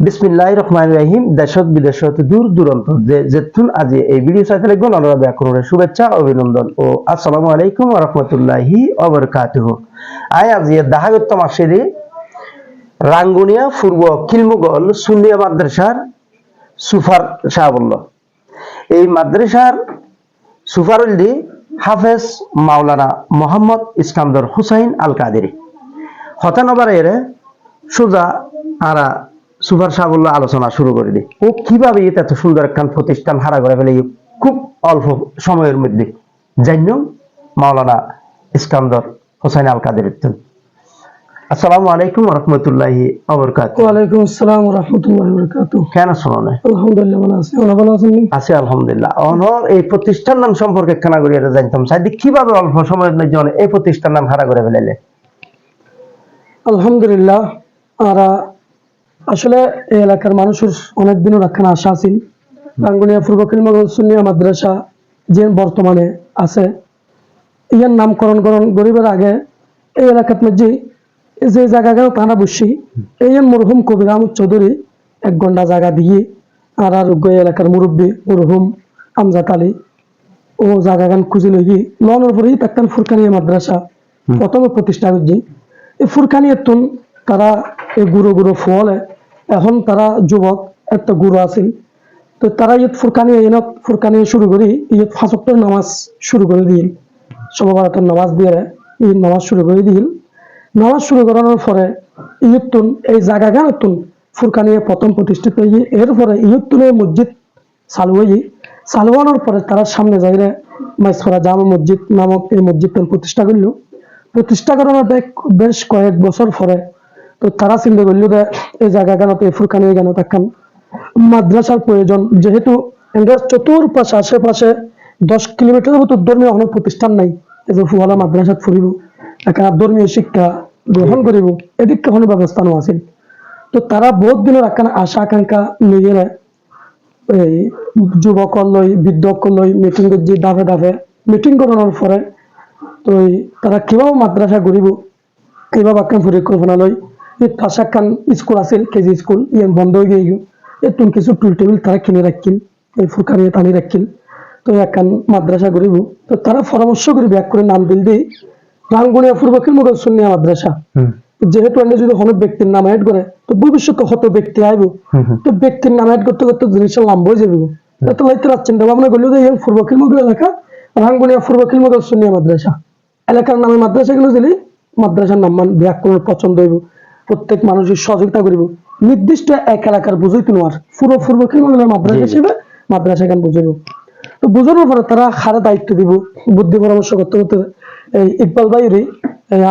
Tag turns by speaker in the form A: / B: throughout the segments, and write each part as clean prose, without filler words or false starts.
A: বিসমিল্লাহির রহমানির রহিম। দেশত বিদেশত দূর দূরান্ত যেতুন আজি এই ভিডিও চাইতে লাগবেন অনারা ব্যাকরণের শুভেচ্ছা অভিনন্দন ও আসসালামু আলাইকুম ওয়া রাহমাতুল্লাহি ওয়া বারাকাতুহু। আজি দাহাগত মাসেরি রাঙ্গুনিয়া পূর্ব খিলমুগল সুন্নিয়া মাদ্রাসার সুফার সাহাবুল্ল। এই মাদ্রাসার সুফারুল্দি হাফেজ মাওলানা মোহাম্মদ ইস্কান্দর হুসাইন আল কাদেরি হতানবার এর সোজা আরা সুপার সাহাবুল্লাহ আলোচনা শুরু করে দিই। ও কিভাবে এত সুন্দর একটা প্রতিষ্ঠান হারা করে ফেলে খুব অল্প সময়ের মধ্যে জান্য মাওলানা ইস্কান্দর হোসেন আল কাদেরি। আসসালামু আলাইকুম ওয়া রাহমাতুল্লাহি ওয়া বারাকাতুহু।
B: ওয়া আলাইকুম আসসালাম ওয়া রাহমাতুল্লাহি ওয়া বারাকাতুহু।
A: কেন শোনা?
B: আলহামদুলিল্লাহ ভালো আছি। আপনি ভালো আছেন?
A: আছি আলহামদুলিল্লাহ। অনর এই প্রতিষ্ঠান নাম সম্পর্কে কেন করি এটা জানতাম চাই, কিভাবে অল্প সময়ের মধ্যে এই প্রতিষ্ঠান নাম হারা করে ফেলাইলে?
B: আলহামদুলিল্লাহ, আর আসলে এই এলাকার মানুষের অনেক দিনের একখানা আশা আছে। রাঙ্গুনিয়া পূর্ব খিলমুগল সুন্নিয়া মাদ্রাসা যে বর্তমানে আছে, ইয়ার নামকরণ গরিবের আগে এই এলাকার মধ্যে যে জায়গাগুলো তারা বসি এই মরহুম কবির আহমদ চৌধুরী এক ঘন্টা জায়গা দিয়ে আর আরোগ্য এলাকার মুরব্বী মরহুম আমজাদ আলী ও জায়গাগান খুঁজে লই লনের পরেই তাক্কান ফুরকানিয়া মাদ্রাসা প্রথমে প্রতিষ্ঠা করছি। এই ফুরকানিয়াতুন তারা এই গুরু ফলে এখন তারা যুবক একটা গুরু আছিল, তো তারা ইয়ত ফুরকানিয়া শুরু করি ইয়ত ফাঁসক্তর নামাজ শুরু করে দিল, সর্বভারতের নামাজ দিয়ে এই নামাজ শুরু করে দিল। নামাজ শুরু করানোর পরে ইয়তুন এই জায়গাগান ফুরকানিয়া প্রথম প্রতিষ্ঠিত হয়ে এরপরে ইয়তুনের মসজিদ চালুয়ানোর পরে তারা সামনে যাইরে মাইসফরা জামা মসজিদ নামক এই মসজিদটা প্রতিষ্ঠা করানোর বেশ কয়েক বছর পরে তো তারা চিন্তা করল যে এই জায়গা কেন এই ফুরকানিয়া কেন তাকান মাদ্রাসার প্রয়োজন, যেহেতু চতুর্পাশে আশেপাশে 10 কিলোমিটারের মতো ধর্মীয় অনেক প্রতিষ্ঠান নাই। এই যে ফুয়ালা মাদ্রাসাত ফুরিব এখানে ধর্মীয় শিক্ষা গ্রহণ করিব এদিক কোনো ব্যবস্থা নেওয়া আছে। তো তারা বহুত দিনের একখানা আশা আকাঙ্ক্ষা নিয়ে এই যুবক লই বৃদ্ধক লই মিটিং করছি, দাফে মিটিং করানোর পরে তো তারা কিভাবে মাদ্রাসা গড়িব কিভাবে একখান পরিকল্পনা লই। এই পাশে একখান স্কুল আছে কেজি স্কুল, ইয়ে বন্ধ হয়ে গিয়ে এতুন কিছু টুল টেবিল তারা কিনে রাখিল, এই ফুরকানিয়া টানি রাখিল। তো একখান মাদ্রাসা গড়িব, তো তারা পরামর্শ করিবে এক করে নাম দিল দিই রাঙ্গুনিয়া পূর্ব খিলমুগল সুন্নিয়া মাদ্রাসা। যেহেতু এনে যদি কোনো ব্যক্তির নাম অ্যাড করে তো ভবিষ্যতে কত ব্যক্তি আইব, তো ব্যক্তির নাম অ্যাড করতে করতে জিনিসের নাম বই যাবে। তো লাইতে চিন্তা ভাবনা করলো যে এই পূর্ব খিলমুগল এলাকা রাঙ্গুনিয়া পূর্ব খিলমুগল সুন্নিয়া মাদ্রাসা এলাকার নামে মাদ্রাসাগুলো দিলে মাদ্রাসার নাম ব্যাকরণ পছন্দ হইব, প্রত্যেক মানুষের সহযোগিতা করিব। নির্দিষ্ট এক এলাকার বুঝইতে নেওয়ার পুরো পূর্ব খিলমুগলের মাদ্রাসা হিসেবে মাদ্রাসা গান বুঝাইব। তো বুঝানোর পরে তারা হারে দায়িত্ব দিব, বুদ্ধি পরামর্শ করতে করতে এই ইকবাল ভাইয়েরই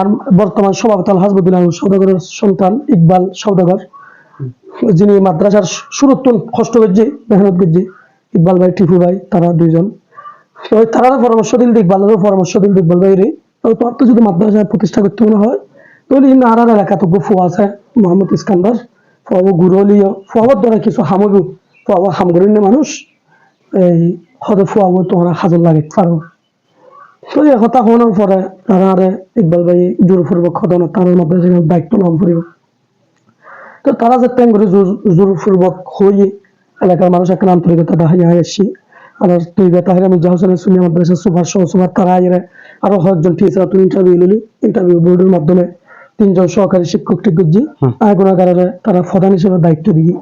B: আর বর্তমান সভাপতি আল হাসবুদ্দিন সৌদাগরের সন্তান ইকবাল সৌদাগর, যিনি মাদ্রাসার শুরুত্তন কষ্ট করছে মেহনত করছে, ইকবাল ভাই টিপু ভাই তারা দুইজন। তো তারা পরামর্শ দিল ইকবালেরও পরামর্শ দিল ইকবাল ভাইরে, তোর তো যদি মাদ্রাসা প্রতিষ্ঠা করতে মনে হয় তাহলে আর এলাকা তো ফুয়া আছে মোহাম্মদ ইস্কান্দার ফুয়াবো গুরলিও ফুয়াবার দ্বারা কিছু হামগু ফুয়াবো হামগরিন্য মানুষ এই হতে ফুয়াবো তোমরা হাজর লাগে পারবো। তো এই কথা হওয়ার পরে তারা আরে ইকবাল ভাই জোরপূর্বক সদন তার মাদ্রাসা দায়িত্ব নাম করিব। তো তারা যে ট্যাং করে জোরপূর্বক হয়ে এলাকার মানুষ একটা আন্তরিকতা দেখাই আসছি। আর তুই তাহির মির্জা হোসেনের সুন্নিয়া মাদ্রাসা সুপার সহসুপার তারা আইরে আরো কয়েকজন টিচার তুমি ইন্টারভিউ নিলি, ইন্টারভিউ বোর্ডের মাধ্যমে 3 জন সহকারী শিক্ষক ঠিক করছি আগুনাগারে তারা প্রধান হিসেবে দায়িত্ব দিয়ে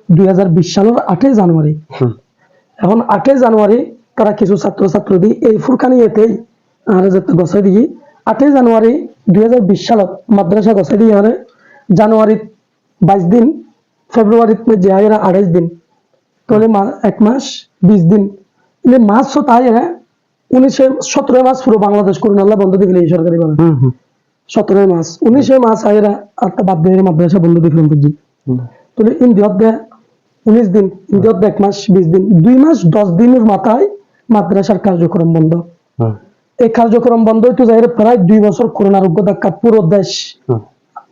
B: 2020 সালের 8 জানুয়ারি। এখন 8 জানুয়ারি তারা কিছু ছাত্র দিয়ে এই ফুরকানিয়াতেই আর যাতে গছাই দিয়ে 8 জানুয়ারি 2020 সালত মাদ্রাসা গছাই দিয়ে আরে জানুয়ারি 22 দিন ফেব্রুয়ারি যে আইরা 28 দিন তাহলে 1 মাস 20 দিন মাস তো তাই 17 মাস পুরো বাংলাদেশ করোনা বন্ধ দিলে এই সরকারি ভাবে 17 মাস 19 মাস আইরা আটটা বাদ দিয়ে মাদ্রাসা বন্ধ দিলাম বুঝছি। তাহলে ইন্ডিয়াত 19 দিন, ইন্ডিয়াত 1 মাস 20 দিন, 2 মাস 10 দিনের মাথায় মাদ্রাসার কার্যক্রম বন্ধ। এই কার্যক্রম বন্ধ হইতে যাই প্রায় 2 বছর করোনা রোগ ধাক্কা পুরো দেশ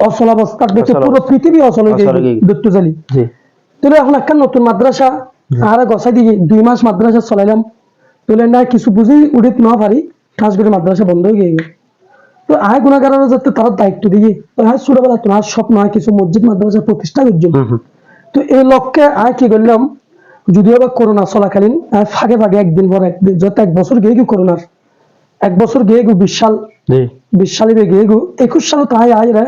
B: অচলাবস্থা দেখে পুরো পৃথিবী অচল হয়ে দেখতে জানি। তাহলে এখন একটা নতুন মাদ্রাসা আর গছাই দিয়ে 2 মাস মাদ্রাসা চলাইলাম, তাহলে না কিছু বুঝি উঠিত না পারি ঠাস করে মাদ্রাসা বন্ধ হয়ে গিয়ে। তো আয় গুণাগারের যাতে তারা দায়িত্ব দিয়ে ছোটবেলা তোমার স্বপ্ন হয় কিছু মসজিদ মাদ্রাসা প্রতিষ্ঠা করছেন। তো এই লক্ষ্যে আয় কি করলাম, যদিও বা করোনা চলাকালীন ফাঁকে ফাঁকে একদিন পর একদিন, যত 1 বছর গিয়ে গিয়ে করোনার 1 বছর গিয়ে গিয়ে 20 সাল,
A: জি
B: 20 সালে গিয়ে গিয়ে 21 সাল তাই আইরা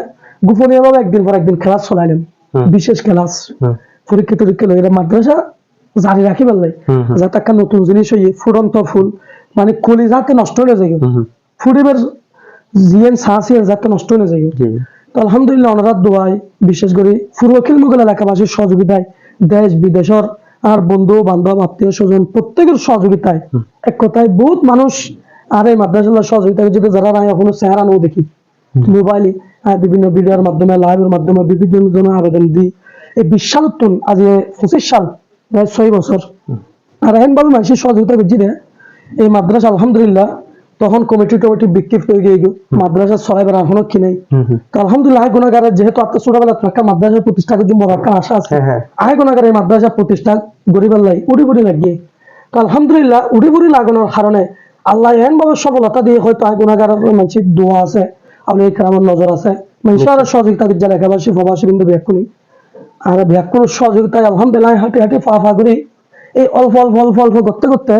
B: গোপনীয় ভাবে একদিন পর একদিন ক্লাস চলাইলাম,
A: হুম।
B: বিশেষ ক্লাস
A: হুম
B: পরীক্ষা টরীক্ষা লইরা মাদ্রাসা জারি রাখি পারলাই,
A: হুম হুম
B: যাতে একটা নতুন জিনিস হইয়ে ফুরন্ত ফুল মানে কলি যাতে নষ্ট হয়ে যায়,
A: হুম হুম,
B: ফুরিবার জিএন সাহসিয়ার যাতে নষ্ট হয়ে যায়।
A: জি
B: তো আলহামদুলিল্লাহ ওনারা দোয়ায়, বিশেষ করে পূর্বখিল মোগল এলাকাবাসীর সহযোগিতায়, দেশ বিদেশের আর বন্ধু বান্ধব আত্মীয় স্বজন প্রত্যেকের সহযোগিতায়,
A: হুম।
B: এক কথায় বহুত মানুষ আর এই মাদ্রাসার সহযোগিতা যদি যারা নাই এখনো চেহারা নও দেখি মোবাইলে বিভিন্ন ভিডিওর মাধ্যমে লাইভের মাধ্যমে বিভিন্ন জনের আবেদন দিই। এই 20 সাল আজ 25 সাল, প্রায় 6 বছর আর এখন ভাবে মানুষের সহযোগিতা করছি রে এই মাদ্রাসা আলহামদুলিল্লাহ। তখন কমিটি টমিটি বিক্ষিপ্ত হয়ে গিয়ে মাদ্রাসা ছড়াইবার এখনো কি নেই।
A: হুম হুম,
B: তো আলহামদুলিল্লাহ গুণাগারের যেহেতু আপনার ছোটবেলা একটা মাদ্রাসা প্রতিষ্ঠা করছি বড় একটা আশা আছে,
A: হ্যাঁ হ্যাঁ
B: আয় গুণাগার এই মাদ্রাসা প্রতিষ্ঠা গরিবের লাই উড়ি বুড়ি লাগিয়ে। তো আলহামদুলিল্লাহ উড়ি বুড়ি লাগানোর কারণে আল্লাহ এমন ভাবে সফলতা দিয়ে হয়তো আয় গুণাগারের মানুষের দোয়া আছে, আপনি এই কারামের নজর আছে মানুষের আরো সহযোগিতা করছে এলাকাবাসী প্রবাসী কিন্তু ব্যাকুনি আর ব্যাকুর সহযোগিতায় আলহামদুলিল্লাহ হাঁটে হাঁটে ফা ফা করি এই অল্প অল্প অল্প অল্প করতে করতে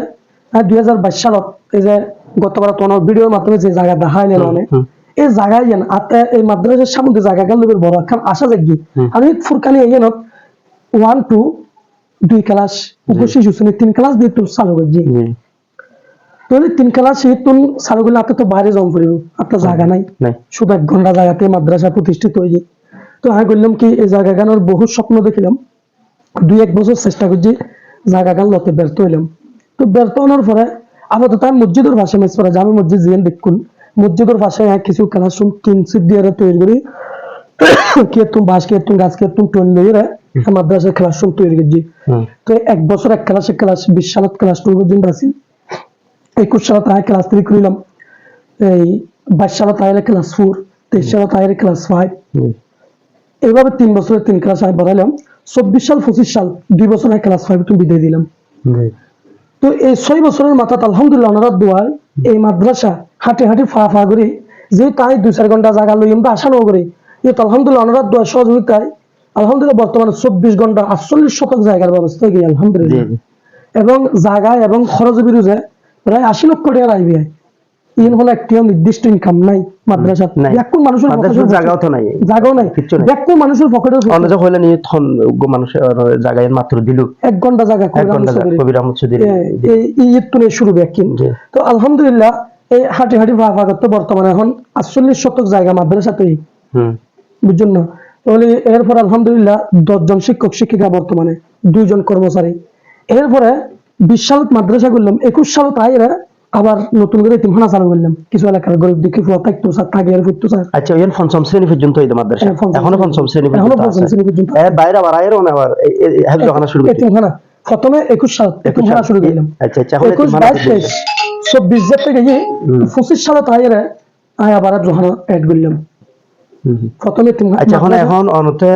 B: 2022 সালত এই যে গতবার তোমার ভিডিওর মাধ্যমে যে জায়গা দেখাইলেন অনেক
A: হুম,
B: এই জায়গায় যেন আতে এই মাদ্রাসার সামনে জায়গা গেল বড় একখান আশা জাগি।
A: হুম।
B: আমি ফুরকানি এগেন 1 to 2 ক্লাস উপশি শুনে 3 ক্লাস দিয়ে তুই চালু করছি।
A: জি
B: তো 3 ক্লাস তুই চালু করলে আপনি তো বাইরে জম পড়িব, আপনার জায়গা নাই,
A: নাই
B: শুধু 1 ঘন্টা জায়গাতে মাদ্রাসা প্রতিষ্ঠিত হয়ে যায়। তো আমি বললাম কি এই জায়গা গানোর বহু স্বপ্ন দেখিলাম, 2-1 বছর চেষ্টা করছি জায়গা গান লতে ব্যর্থ হইলাম। তো ব্যর্থ হওয়ার পরে আপাতত আমি মসজিদের ভাষা মেসরা জামি মসজিদ জিয়ান দেখুন মসজিদের ভাষায় কিছু ক্লাসরুম কিনসিট দিয়ে তৈরি করি কেতুম বাস কেতুম গাছ কেতুম টোন লইরা মাদ্রাসার ক্লাসরুম তৈরি করছি।
A: হুম
B: তো 1 বছর 1 ক্লাসে ক্লাস 20 সালত ক্লাস 2 পর্যন্ত আছি, 21 সালত আয় ক্লাস 3 করিলাম, এই 22 সালত আয় ক্লাস 4, 23 সালত আয় ক্লাস 5,
A: জি
B: এইভাবে 3 বছরের 3 ক্লাস আমি বাড়াইলাম। 24 সাল 25 সাল 2 বছর আমি ক্লাস 5 তুমি বিদায় দিলাম।
A: জি
B: তো এই 6 বছরের মাথা আলহামদুলিল্লাহ ওনারা দোয়ায় এই মাদ্রাসা হাঁটে হাঁটে ফা ফা করে যে তাই 2-4 ঘন্টা জায়গা লই আমরা আশা নগরে এ তো আলহামদুলিল্লাহ ওনারা দোয়া সহযোগিতায় আলহামদুলিল্লাহ বর্তমানে 24 ঘন্টা 48 শতক জায়গার ব্যবস্থা হয়ে গেছে
A: জি
B: আলহামদুলিল্লাহ।
A: জি।
B: এবং জায়গায় এবং খরচ বিরুদ্ধে প্রায় 80 লক্ষ টাকা আইবে। ইন হলো একটা নির্দিষ্ট ইনকাম নাই মাদ্রাসা,
A: নাই।
B: ব্যাকুল মানুষের
A: মাদ্রাসার জায়গাও তো নাই।
B: জায়গাও নাই,
A: কিচ্ছু নাই।
B: ব্যাকুল মানুষের পকেটে
A: অন্য হইলে নিয়ে থন মানুষের জায়গায় মাত্র দিল
B: 1 ঘন্টা জায়গা
A: 1 ঘন্টা কবির আহমদ চৌধুরী
B: এই তুলে শুরু ব্যাকিন।
A: জি
B: তো আলহামদুলিল্লাহ এই হাঁটি হাঁটি ফা ফা করতে বর্তমানে এখন 48 শতক জায়গা মাদ্রাসাতে
A: হুম
B: বুঝছেন না। তাহলে এরপর আলহামদুলিল্লাহ 10 জন শিক্ষক শিক্ষিকা বর্তমানে 2 জন কর্মচারী। এরপরে 20 সালত মাদ্রাসা করলাম, 21 সালত আইরা আবার নতুন করে এতিমখানা চালু করলাম, কিছু এলাকার গরিব দুঃখী ফুয়া থাকতো স্যার থাকে আর ফুটতো স্যার।
A: আচ্ছা ওই পঞ্চম শ্রেণী পর্যন্ত এই মাদ্রাসা
B: হ্যাঁ, পঞ্চম
A: এখনো পঞ্চম শ্রেণী
B: এখনো
A: পর্যন্ত
B: পঞ্চম
A: আছে
B: শ্রেণী পর্যন্ত
A: এর বাইরে আবার আয়েরও না আবার হেফজখানা শুরু করতে
B: এতিমখানা প্রথমে 21 সাল এতিমখানা শুরু করলাম।
A: আচ্ছা আচ্ছা এখন
B: 21, 22, 23, 24 থেকে গিয়ে 25 সালত আইরা আয় আবার যখন এড করলাম প্রথমে
A: আচ্ছা এখন এখন অনতে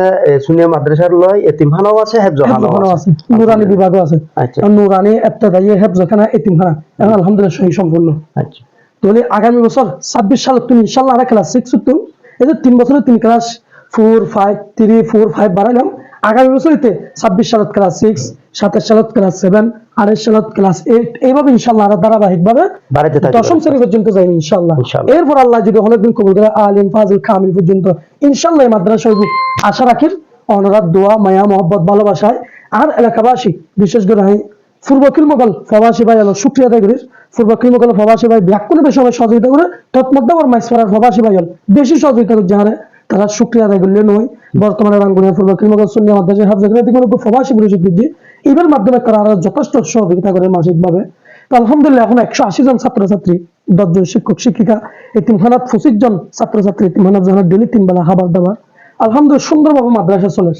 A: সুনিয়া মাদ্রাসার লয় এতিমখানাও আছে হেফজখানাও আছে
B: নুরানি বিভাগও আছে।
A: আচ্ছা
B: নুরানি ইবতেদায়ী হেফজখানা এতিমখানা এখন আলহামদুলিল্লাহ সহি সম্পূর্ণ।
A: আচ্ছা
B: তাহলে আগামী বছর 26 সালে তুমি ইনশাআল্লাহ আর ক্লাস 6 তো এই যে 3 বছরে 3 ক্লাস 4 5 3 4 5 বাড়াইলাম। আগামী বছরতে 26 সালত ক্লাস 6, 27 সালত ক্লাস 7, 28 সালত ক্লাস 8 এইভাবে ইনশাআল্লাহ আর ধারাবাহিকভাবে
A: বাড়াইতে থাকবে
B: দশম শ্রেণী পর্যন্ত যাই ইনশাআল্লাহ।
A: ইনশাআল্লাহ।
B: এরপর আল্লাহ যদি অনেকদিন কবুল করে আলিম ফাজিল কামিল পর্যন্ত ইনশাআল্লাহ এই মাদ্রাসা হইব আশা রাখির অনুরাগ দোয়া মায়া মহব্বত ভালোবাসায় আর এলাকাবাসী বিশেষ করে আমি পূর্বকিল মোগল প্রবাসী ভাই হলো শুক্রিয়া আদায় করি। পূর্বকিল মোগল প্রবাসী ভাই ব্যাকুল বেশি সময় সহযোগিতা করে তৎমধ্যে আমার মাইসপাড়ার প্রবাসী ভাই হল বেশি সহযোগিতা করছে যারা তারা শুক্রিয়া আদায় করলে নয়। বর্তমানে রাঙ্গুনিয়া পূর্বকিল মোগল সুন্নিয়া মাদ্রাসা হাফজা করে কোনো প্রবাসী বিরোধী বৃদ্ধি এবার মাধ্যমে তারা আরো যথেষ্ট সহযোগিতা করে মাসিকভাবে। তো আলহামদুলিল্লাহ এখন 180 জন ছাত্রছাত্রী 10 জন শিক্ষক শিক্ষিকা এতিমখানাত 25 জন ছাত্রছাত্রী এতিমখানাত যারা ডেলি 3 বেলা খাবার দাবার আলহামদুলিল্লাহ সুন্দরভাবে মাদ্রাসা চলে।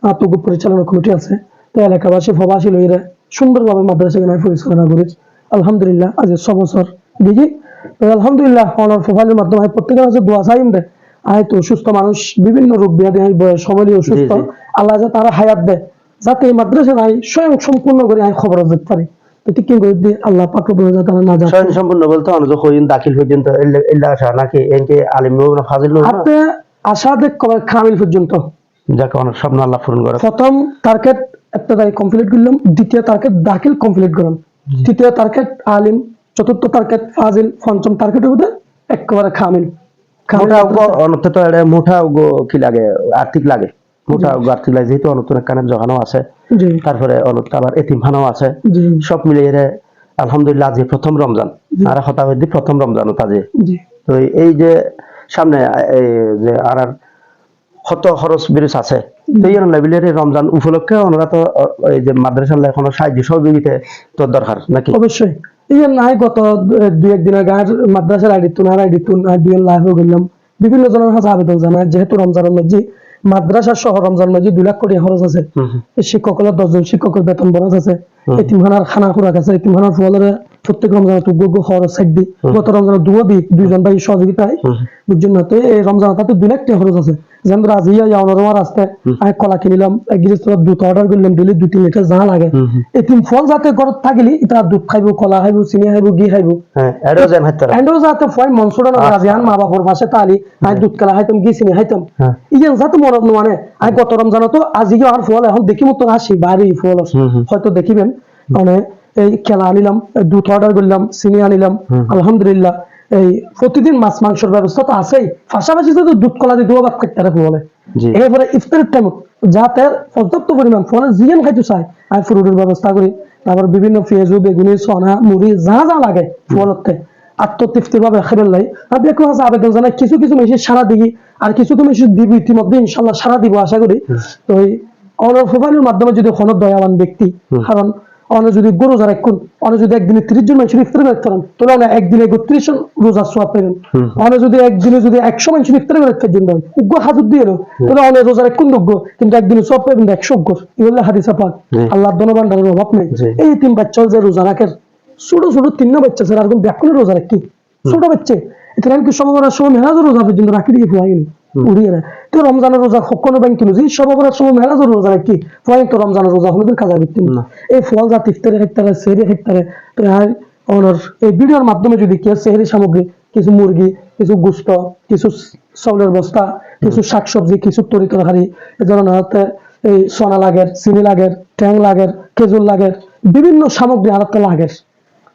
B: আত্মগুপ পরিচালনা কমিটি আছে, তো এলাকাবাসী প্রবাসী লইরা সুন্দরভাবে মাদ্রাসা পরিচালনা করি আলহামদুলিল্লাহ আজ 6 বছর দেখি। তো আলহামদুলিল্লাহ অনার প্রোফাইলের মাধ্যমে প্রত্যেকের কাছে দোয়া চাইম দেয় আয় তো অসুস্থ মানুষ বিভিন্ন রোগ ব্যাধি বয়স সবারই অসুস্থ আল্লাহ যা তারা হায়াত দেয় যাতে এই মাদ্রাসা নাই স্বয়ং সম্পূর্ণ করে আমি খবর যেতে পারি। তো ঠিক কি করে দিয়ে আল্লাহ পাক রব্বুল যাতে তারা না যায়
A: স্বয়ং সম্পূর্ণ বলতে অনুজ হইন দাখিল পর্যন্ত এল্লা আসা নাকি এনকে আলিম নব না ফাজিল নব না
B: আপনি আশা দেখ কবে কামিল পর্যন্ত
A: যাকে অনেক স্বপ্ন আল্লাহ পূরণ করে।
B: প্রথম টার্গেট একটা তাই কমপ্লিট করলাম, দ্বিতীয় টার্গেট দাখিল কমপ্লিট করলাম, তৃতীয় টার্গেট আলিম, চতুর্থ টার্গেট ফাজিল, পঞ্চম টার্গেট হবে একেবারে খামিল।
A: মোটা অনর্থ তো মোটা কি লাগে আর্থিক লাগে, মোটা আর্থিক লাগে যেহেতু অনর্থ কানে জগানো আছে,
B: জি
A: তারপরে অনর্থ আবার এতিমখানাও আছে,
B: জি
A: সব মিলিয়ে আলহামদুলিল্লাহ আজ প্রথম রমজান আর কথা হইতে প্রথম রমজান তাজে।
B: জি
A: তো এই যে সামনে এই যে আর কত খরচ বিরুষ আছে, তো এই লেভেলের রমজান উপলক্ষে ওনারা তো এই যে মাদ্রাসার কোনো সাহায্য সহযোগিতা তো দরকার নাকি?
B: অবশ্যই। এই যে নাই গত দুই একদিন আগে আর মাদ্রাসার আইডিতুন আর দুই লাইভ গেলাম, বিভিন্ন জনের কাছে আবেদন জানায় যেহেতু রমজানের মধ্যে মাদ্রাসা সহ রমজানের মধ্যে 2 লাখ কোটি খরচ আছে, শিক্ষকের 10 জন শিক্ষকের বেতন বরাদ আছে, এতিমখানার খানা খোরাক আছে, এতিমখানার ফলের প্রত্যেক রমজানে যোগ্য খরচ সাইড দি, গত রমজানে দুইজন ভাই সহযোগিতায় বুঝছেন না। তো এই রমজানে তাতে 2 লাখ টাকা খরচ আছে। যেন আজি আমার রাস্তায় আমি কলা কিনিলাম, এক গিলাস দুধ অর্ডার করলাম, ডেলি 2-3 লিটার যা লাগে এতিম ফল যাতে ঘরত থাকিলি এটা দুধ খাইব, কলা খাইব, চিনি খাইব, ঘি খাইব, এন্ডো যাতে ফয় মনসুরা না রাজিয়ান মা বাবার পাশে তালি আমি দুধ কলা খাইতাম, ঘি চিনি খাইতাম, ইয়েন যাতে মরদ মানে আমি গত রমজানে তো আজি আর ফল এখন দেখি মতো হাসি বাড়ি ফল হয়তো দেখিবেন মানে এই খেলা আনিলাম, দুধ অর্ডার করলাম, চিনি আনিলাম, আলহামদুলিল্লাহ এই প্রতিদিন মাছ মাংসের ব্যবস্থা তো আছেই, পাশাপাশি তো দুধ কলা দিয়ে দুয়া ভাত খাইতে বলে। এরপরে ইফতারের টাইম যাতে পর্যাপ্ত পরিমাণ ফলে জিয়ান খাইতে চাই আমি ফ্রুটের ব্যবস্থা করি, তারপর বিভিন্ন পেঁয়াজু বেগুনি সোনা মুড়ি যা যা লাগে ফলতে আত্মতৃপ্তির ভাবে খাবার লাই আমি একটু আছে আবেদন জানাই, কিছু কিছু মেশিন সারা দিই আর কিছু কিছু মেশিন দিব ইতিমধ্যে ইনশাল্লাহ সারা দিব আশা করি। তো এই অনলাইনের মাধ্যমে যদি কোনো দয়াবান ব্যক্তি, কারণ অনেক যদি গরু রোজা রাখুন, অনেক যদি একদিনে 30 জন মানুষের ইফতার রাখতে পারেন তাহলে অনেক একদিনে 32 জন রোজার সোয়াব পাবেন, অনেক যদি একদিনে যদি 100 মানুষের ইফতার রাখতে জন্য উগ্র হাজত দিয়ে এলো তাহলে অনেক রোজা রাখুন যোগ্য কিন্তু একদিনে সোয়াব পাবেন 100 উগ্র, এগুলো হাদিসে পাক। আল্লাহর ধনভাণ্ডারের অভাব নেই। এই 3 বাচ্চা যে রোজা রাখের ছোট ছোট 3 বাচ্চা স্যার আর ব্যাকুলের রোজা রাখি ছোট বাচ্চা এটা কি সময় সময় মেলাজের রোজা পর্যন্ত রাখি দিয়ে ফুয়াইনি উড়িয়ে না। তো রমজানের রোজা কোনো ব্যাংক কিনো যে সবার সময় মেলাজের রোজা রাখি ফুয়াই তো রমজানের রোজা হলে কাজা ব্যক্তি না এই ফল জাত ইফতারে হেক্তারে সেহরি হেক্তারে। তো ওনার এই ভিডিওর মাধ্যমে যদি কেউ সেহরি সামগ্রী, কিছু মুরগি, কিছু গোস্ত, কিছু চাউলের বস্তা, কিছু শাকসবজি, কিছু তরি তরকারি এ ধরনের হাতে এই সোনা লাগের, চিনি লাগের, ট্যাং লাগের, খেজুর লাগের, বিভিন্ন সামগ্রী আরতে লাগের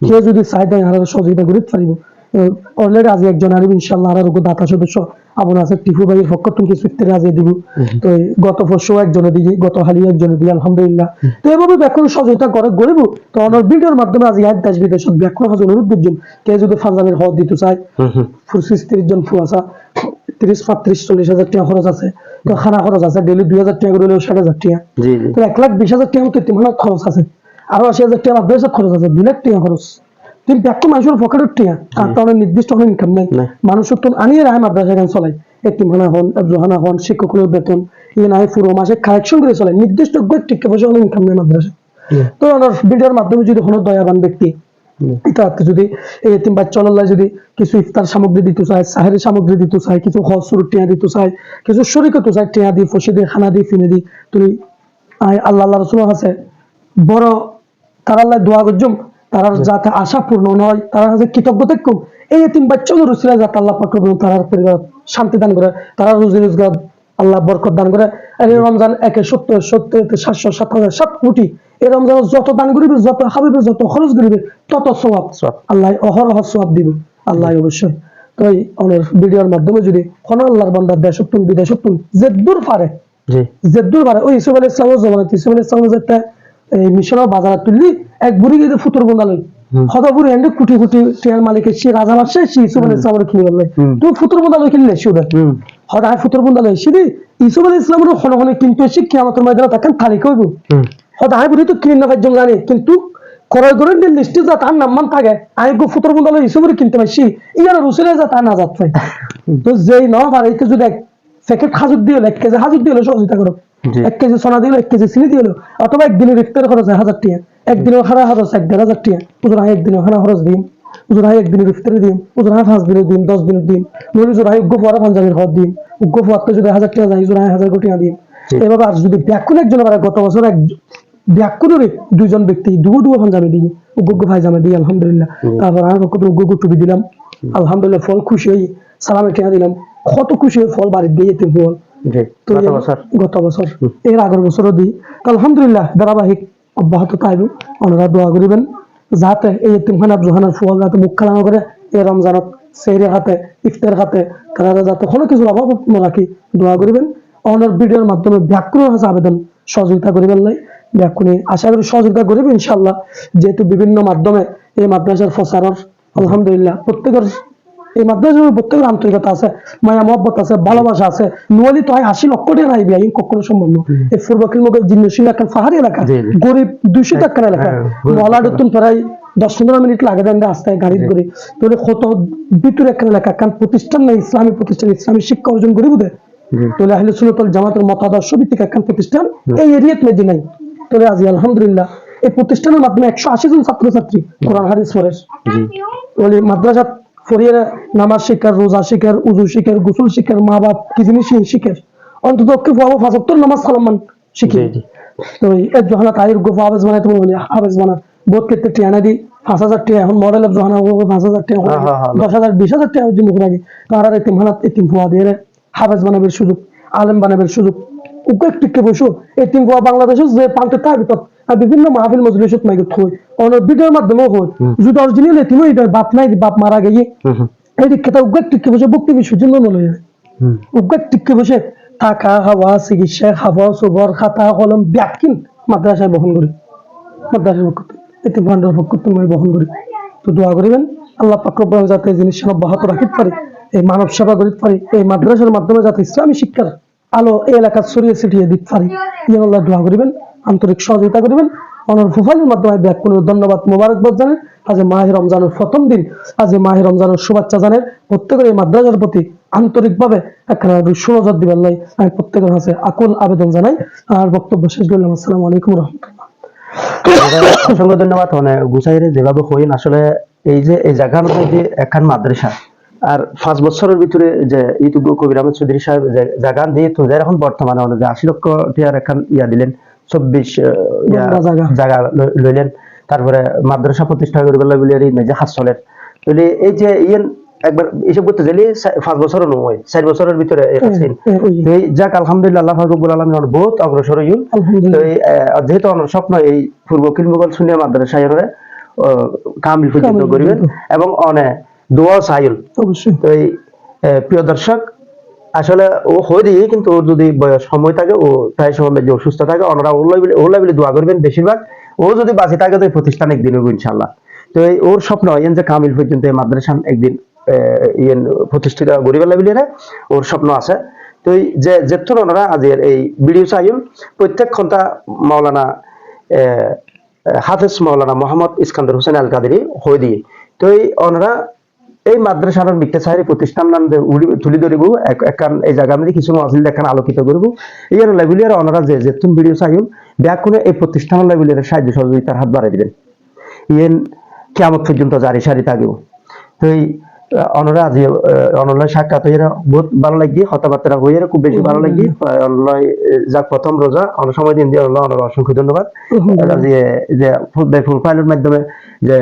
B: কেউ যদি চাই দেয় আর সহযোগিতা করে পারিব। অলরেডি আজ একজন আরিব ইনশাল্লাহ আর দাতা সদস্য আপনার আছে টিপু ভাইয়ের পক্ষ থেকে সুত্রে আজ দিব। তো গত পরশু একজনে দিই, গত হালি একজনে দিই আলহামদুলিল্লাহ। তো এভাবে ব্যাকরণ সহযোগিতা করে গরিব তো আমার ভিডিওর মাধ্যমে আজ ইয়াদ দেশ বিদেশত ব্যাকরণ হাজার অনুরোধ করছেন কেউ যদি ফানজামের হদ দিতে চায় 30 জন ফুয়াশা 30-35-40 হাজার টাকা খরচ আছে, তো খানা খরচ আছে ডেলি 2,000 টাকা করে 60,000 টাকা, তো 1,20,000 টাকা মতো মানে খরচ আছে, আরো 80,000 টাকা মাদ্রাসার খরচ আছে, 2 লাখ টাকা খরচ। কিন্তু দেখো মানুষের পকেটের টিয়া তার তো অনেক নির্দিষ্ট কোনো ইনকাম নেই, মানুষের তো আনিয়ে রায় মাদ্রাসা গান চলাই এতিমখানা হন, জোহানা হন, শিক্ষকের বেতন ইয়ে নাই পুরো মাসে কালেকশন করে চলে নির্দিষ্ট টিকা পয়সা কোনো ইনকাম নেই মাদ্রাসা। তো ওনার ভিডিওর মাধ্যমে যদি কোনো দয়াবান ব্যক্তি এটা যদি এই এতিম বাচ্চা যদি কিছু ইফতার সামগ্রী দিতে চায়, সাহেরি সামগ্রী দিতে চায়, কিছু হসুর টিয়া দিতে চায়, কিছু শরীর করতে চায়, টিয়া দিয়ে ফসে দিয়ে খানা দিয়ে ফিনে দিই তুমি আল্লাহ আল্লাহ রসুল আছে বড় তার আল্লাহ দোয়া করজুম তারা যাতে আশা পূর্ণ নয়, তারা যে কৃতজ্ঞ থাকুক এই এতিম বাচ্চাদের রসিলা যাতে আল্লাহ পাক তার পরিবার শান্তি দান করে, তারা রুজি রোজগার আল্লাহ বরকত দান করে। আর এই রমজান 1,70,700,7,000 কোটি এই রমজান যত দান করিবে, যত খাবিবে, যত খরচ করিবে তত সওয়াব আল্লাহ অহরহ সওয়াব দিব আল্লাহ অবশ্যই। তো এই অনেক ভিডিওর মাধ্যমে যদি কোন আল্লাহর বান্দা দেশতুন বিদেশতুন যে দূর পারে ওই ইসুফ আলাইহিস সালামের জমানাতে ইসুফ আলাইহিস সালাম যেটা এই মিশরের বাজারে তুললি এক বুড়ি গিয়ে ফুতুর বন্ধা লই হদা বুড়ি এন্ড কোটি কোটি টিয়ার মালিকের সে রাজা মাসে সে ইসুফ আলাইহিস সালামের কিনে বললে তুই ফুতুর বন্ধা লই কিনলে শুধু হদা ফুতুর বন্ধা লই সিদি ইসুফ আলাইহিস সালামের খনখনে কিন্তু সে কিয়ামতের ময়দানে তাকে খালি কইব হদা বুড়ি তো কিনে না কাজ জানে কিন্তু করার করে লিস্টে যা তার নাম মান থাকে আই গো ফুতুর বন্ধা লই ইসুফ কিনতে পারছি ইয়ার রসুলে যা তা না যাত পাই তো যেই না পারে এটা যদি প্যাকেট হাজুর দিয়ে 1 কেজি হাজুর দিয়ে সহযোগিতা করো, 1 কেজি সোনা দিল, 1 কেজি চিনি দিল, অথবা একদিনের ইফতার খরচ 1,000 টাকা, একদিনের খানা খরচ 1,500 টাকা, উজুর হয় একদিনের খানা খরচ দিন, উজুর হয় একদিনের ইফতারে দিন, উজুর হয় 5 দিনের দিন, 10 দিনের দিন, উজুর হয় উগ্র ফোয়ারা পাঞ্জাবির হদ দিন, উগ্র ফোয়ারতে যদি 1,000 টাকা যায় উজুর হয় 1,000 কোটি দিন। এভাবে আর যদি ব্যাকুল একজন আবার গত বছর এক ব্যাকুলের 2 জন ব্যক্তি ডুবো পাঞ্জাবি দিই, উগ্র ভাইজামে দিই আলহামদুলিল্লাহ। তারপর আর কত উগ্র টুপি দিলাম আলহামদুলিল্লাহ, ফল খুশি হই সালামে টেয়া দিলাম, কত খুশি হয়ে ফল বাড়ি দিয়ে ফল
A: জি
B: তো
A: গত বছর
B: গত বছর এর আগের বছরও দিই। তো আলহামদুলিল্লাহ ধারাবাহিক অব্যাহত থাকবে। ওনারা দোয়া করিবেন যাতে এই এতিমখানা জোহানার ফুয়াল যাতে মুখ খালানো করে এই রমজানত সেহরি হাতে ইফতার হাতে তারা যাতে কোনো কিছু অভাব না রাখি দোয়া করিবেন। ওনার ভিডিওর মাধ্যমে ব্যাকুণ আছে আবেদন সহযোগিতা করিবেন নাই ব্যাকুণে আশা করি সহযোগিতা করিবেন ইনশাআল্লাহ। যেহেতু বিভিন্ন মাধ্যমে এই মাদ্রাসার প্রচারর আলহামদুলিল্লাহ প্রত্যেকের এই মাদ্রাসার প্রত্যেকের আন্তরিকতা আছে, মায়া মহব্বত আছে, ভালোবাসা আছে। নোয়ালি তো 80 লক্ষ টাকা নাই বিয়া কখনো সম্ভব না। এই ফুরবাকিল মুখের জিন্নশীল একটা পাহাড়ি এলাকা, গরিব 200 টাকার এলাকা, মলাডতুন প্রায় 10-15 মিনিট লাগে দেন রাস্তায় গাড়ি করে। তাহলে কত ভিতরে একটা এলাকা, কারণ প্রতিষ্ঠান নাই ইসলামী প্রতিষ্ঠান, ইসলামী শিক্ষা অর্জন করিব দে। তাহলে আহলে সুন্নাত ওয়াল জামাতের মতাদর্শ ভিত্তিক একটা প্রতিষ্ঠান এই এরিয়াত মেদি নাই। তাহলে আজ আলহামদুলিল্লাহ এই প্রতিষ্ঠানের মাধ্যমে 180 জন ছাত্রছাত্রী কোরআন হাদিস পড়ে। ওই মাদ্রাসা ফরিয়ার নামাজ শিকার, রোজা শিকার, উজু শিকার, গোসল শিকার, মা বাপ কি জিনিস শিকার, অন্তত ফাঁসক্তর নামাজ সালামান শিখি। তো এই যখন তাইর গো হাফেজ বানাই তুমি বলি হাফেজ বানা বহুত ক্ষেত্রে টিয়ানা দি 5,000 টাকা, এখন মডেল যখন 5,000 টাকা 10,000 20,000 টাকা জন্য লাগে। তারা এতিম ফুয়া দিয়ে হাফেজ বানাবের সুযোগ, আলেম বানাবের সুযোগ উকে টিকে বসো। এতিম ফুয়া বাংলাদেশের যে পান্তে তার ভিতর আর বিভিন্ন মাহফিল মজলিসত মাইকে থই অনেক ভিডিওর মাধ্যমে হয় যদি অরিজিনাল এতিম এটা বাপ নাই, বাপ মারা গিয়ে এই দিকটা উকে টিকে বসে বক্তি বিষয়ের জন্য নলয় উকে টিকে বসে থাকা খাওয়া চিকিৎসা খাওয়া সবর খাতা কলম ব্যাকিন মাদ্রাসায় বহন করি, মাদ্রাসার পক্ষ এতিম ভান্ডার পক্ষ তুমি বহন করি। তো দোয়া করিবেন আল্লাহ পাক রব্বুল আলামিন যাতে এই জিনিস অব্যাহত রাখিতে পারে, এই মানব সেবা করিতে পারি, এই মাদ্রাসার মাধ্যমে যাতে ইসলামী শিক্ষার আলো এই এলাকা ছড়িয়ে ছিটিয়ে দিতে পারি, ইয়া আল্লাহ দোয়া করিবেন, আন্তরিক সহযোগিতা করিবেন। অনার ফুফাইলের মাধ্যমে ব্যাক কোনো ধন্যবাদ মোবারকবাদ জানেন। আজ মাহে রমজানের প্রথম দিন, আজ মাহে রমজানের শুভেচ্ছা জানেন প্রত্যেকের এই মাদ্রাসার প্রতি আন্তরিকভাবে একটা সুনজর দিবেন নাই আমি প্রত্যেকের কাছে আকুল আবেদন জানাই। আর বক্তব্য শেষ করলাম। আসসালামু আলাইকুম রহমতুল্লাহ।
A: অসংখ্য ধন্যবাদ। মানে গুছাইরে যেভাবে হইন আসলে এই যে এই জায়গার মধ্যে একখান মাদ্রাসা আর 5 বছরের ভিতরে যে ইউটিউব কবির আহমেদ চৌধুরী সাহেব যে জায়গা দিয়ে তো যাই এখন বর্তমানে অনেক 80 লক্ষ টাকার একখান ইয়া দিলেন, 24 জায়গা লইলেন। তারপরে মাদ্রাসা প্রতিষ্ঠা করে বলে যে হাসলের তাহলে এই যে ইয়েন একবার এসব করতে গেলে 5 বছরও নয় 4 বছরের ভিতরে যাক আলহামদুলিল্লাহ আল্লাহ রব্বুল আলামিন বহুত অগ্রসর হইল। তো যেহেতু আমার স্বপ্ন এই পূর্ব কিলমুগল সুন্নিয়া মাদ্রাসা কামিল পর্যন্ত করিবেন এবং অনেক দোয়া চাইল। তো এই প্রিয় দর্শক আসলে ও হয়ে দিয়ে কিন্তু ওর যদি বয়স সময় থাকে ও প্রায় সময় যে অসুস্থ থাকে ওনারা ওলাই বলে দোয়া করবেন বেশিরভাগ। ও যদি বাঁচে থাকে তো এই প্রতিষ্ঠান একদিন হইব ইনশাল্লাহ। তো ওর স্বপ্ন ইয়েন যে কামিল পর্যন্ত এই মাদ্রাসা একদিন ইয়েন প্রতিষ্ঠিত গরিবের বিলিয়ে ওর স্বপ্ন আছে। তো যে যেথর ওনারা আজের এই ভিডিও চাইম প্রত্যেক ঘন্টা মাওলানা হাফেজ মাওলানা মোহাম্মদ ইস্কান্দর হোসেন আল কাদেরি হয়ে দিয়ে তো ওনারা এই মাদ্রাসার বিকতে চাই প্রতিষ্ঠান নাম তুলি ধরিব একখান এই জায়গা মধ্যে কিছু মাসিল একখান আলোকিত করব। ইয়ার লাইব্রেরিয়ার ওনারা যে যেতুন ভিডিও চাইম ব্যাকুনে এই প্রতিষ্ঠানের লাইব্রেরিয়ার সাহায্য সহযোগিতার হাত বাড়াই দিবেন। ইয়েন কিয়ামত পর্যন্ত জারি সারি থাকব। তো এই অনরা আজ অনলাইন সাক্ষাৎ হয়ে বহুত ভালো লাগি, কথাবার্তা হয়ে খুব বেশি ভালো লাগি। অনলাইন যাক প্রথম রোজা অনেক সময় দিন দিয়ে অনলাইন অসংখ্য ধন্যবাদ। যে ফুল ফাইলের মাধ্যমে যে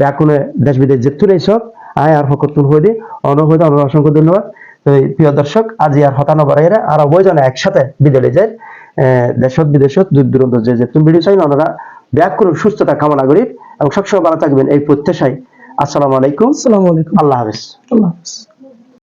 A: ব্যাকুনে দেশ বিদেশ যেতুন এইসব আয় আর ফকতুন হয়ে দিয়ে হইতে অসংখ্য ধন্যবাদ। তো প্রিয় দর্শক আজ আর হতানো বাড়াইরা আর অবৈজনে একসাথে বিদেলে যায় দেশত বিদেশত দূর দূরান্ত যে যেতুন ভিডিও চাই ওনারা ব্যাকুন সুস্থতা কামনা করি এবং সবসময় ভালো থাকবেন এই প্রত্যাশায়। আসসালামু আলাইকুম,
B: আসসালামু আলাইকুম,
A: আল্লাহ হাফেজ।
B: আল্লাহ হাফেজ।